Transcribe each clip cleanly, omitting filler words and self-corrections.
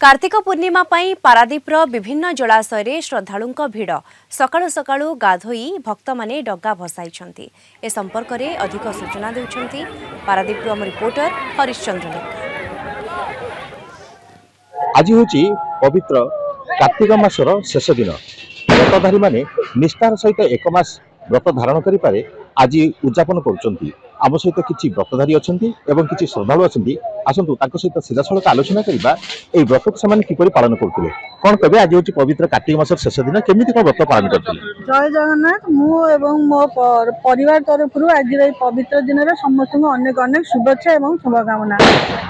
कार्तिक पूर्णिमा पाई पारादीपर विभिन्न जलाशय रे श्रद्धालुंक भिड़ सकाळु सकाळु गाधोई भक्त माने डगा भसाई ए संपर्क में अधिक सूचना देउछंती पारादीपर आम रिपोर्टर हरिश्चंद्र लेखा। आज हूँ पवित्र कार्तिक मासर शेष दिन व्रतधारी माने निष्ठार सहित एक मास व्रत धारण करें आज उद्यापन कर आम सहित किसी व्रतधारी अच्छा किसी श्रद्धालु अच्छा आसतु सहित सीधासख आलोचना करवा व्रत को से किपर पालन करते कौन कहे आज हूँ पवित्र कार्तिक मास शेष दिन केमी कौन व्रत पालन करते। जय जगन्नाथ मु मो परिवार तरफ आज पवित्र दिन में समस्त अनेक अनेक शुभेच्छा और शुभकामना।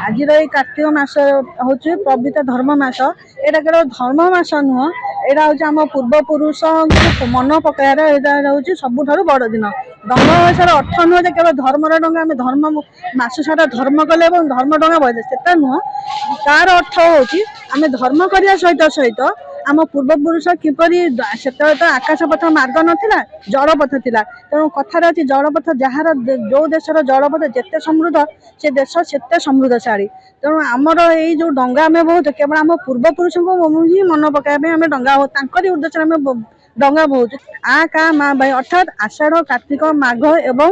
आज कार्तिक मास हूँ पवित्र धर्म मास यहाँ केवल धर्म मास नुह यहाँ हूँ आम पूर्वपुरुष मन पकायर हूँ सबुठ बड़ दिन डंगा भाषार अर्थ नुह केवल धर्मर डंगा आम धर्म मास सारा धर्म कले धर्म डंगा बजे से नुह तार अर्थ हूँ आम धर्म करने सहित सहित आम पूर्वपुरुष किपरि से तो आकाशपथ मार्ग नाला जलपथ थिला तेणु कथार अच्छी जलपथ जार जो देशर जलपथ जिते समृद्ध से देश सेते समृद्धशाली तेणु आमर ये जो डंगा आम बहुत केवल आम पूर्वपुरुष को ही मन पकाइबे आम डंगा हो तांकरी उद्देश्य आम डंगा बहुत आ का माँ भाई अर्थात आषाढ़ कार्तिक माघ एवं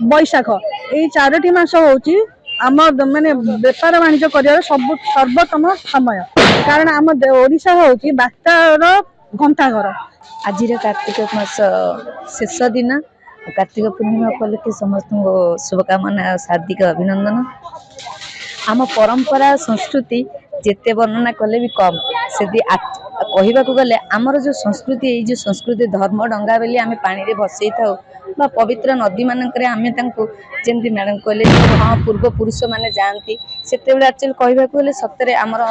बैशाख ये चारोटी मास हूँ आम माने बेपार वाणिज्य कर सर्वोत्तम समय कारण आम ओडिशा हूँ बार्तार घंटाघर। आज कार्तिक मास शेष दिन कार्तिक पूर्णिमा उपलक्षे समस्त शुभकामना हार्दिक अभिनंदन। आम परंपरा संस्कृति जेते वर्णना कले भी कम से कहवा गले आमर जो संस्कृति ये जो संस्कृति धर्म डंगा बेली आम पानी रे भसई था पवित्र नदी मानक आम जमी मैडम कहले हाँ पूर्वपुरुष मैंने जाती से एक्चुअली कहवा गले सतरे आमर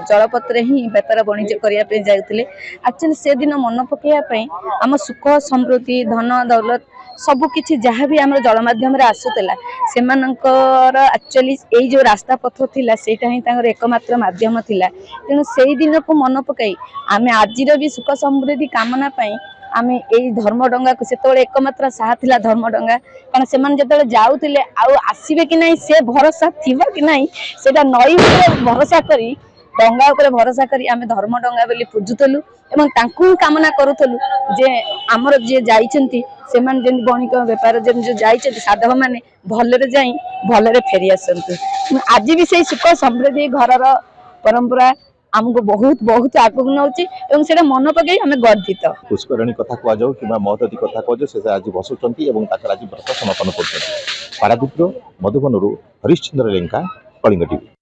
जलपत्र ही बेपार वाणिज्य करने जाते एक्चुअली से दिन मन पकड़ाई आम सुख समृद्धि धन दौलत सबु किछि जहाँ भी आम जल मध्यम आसूला से एक्चुअली यही जो रास्ता पथ थिला सेटा ही एकमात्र माध्यम थिला तेणु से दिन को मन पकई आम आज भी सुख समृद्धि कामना पाई आम यही धर्म डंगा को से एकमात्र साहा थिला धर्म डंगा कारण से जो जाऊले आसबे कि नहीं से भरोसा थी कि नहीं से नई भरोसा करी डंगा उपर भरोसा करी आम धर्म डंगा बोली पूजुलु एवं तांकु कामना करूलु जे आमर जे जाइछंती सेमान जेन बणिक बेपार जेन जो जाइछंती साधव माने भलरे जाई भलरे फेरी आसंतु आज भी से सुख समृद्धि घरर परंपरा आमको बहुत बहुत आगक नौचे मन पकई आम गर्वित। पुष्करणी कथा कह जाऊ कि महती कथा कह जाऊ से आज बसुंच आज व्रत समापन कर पारादीप मधुबन हरिश्चंद्र लेंका कलिंग टीवी।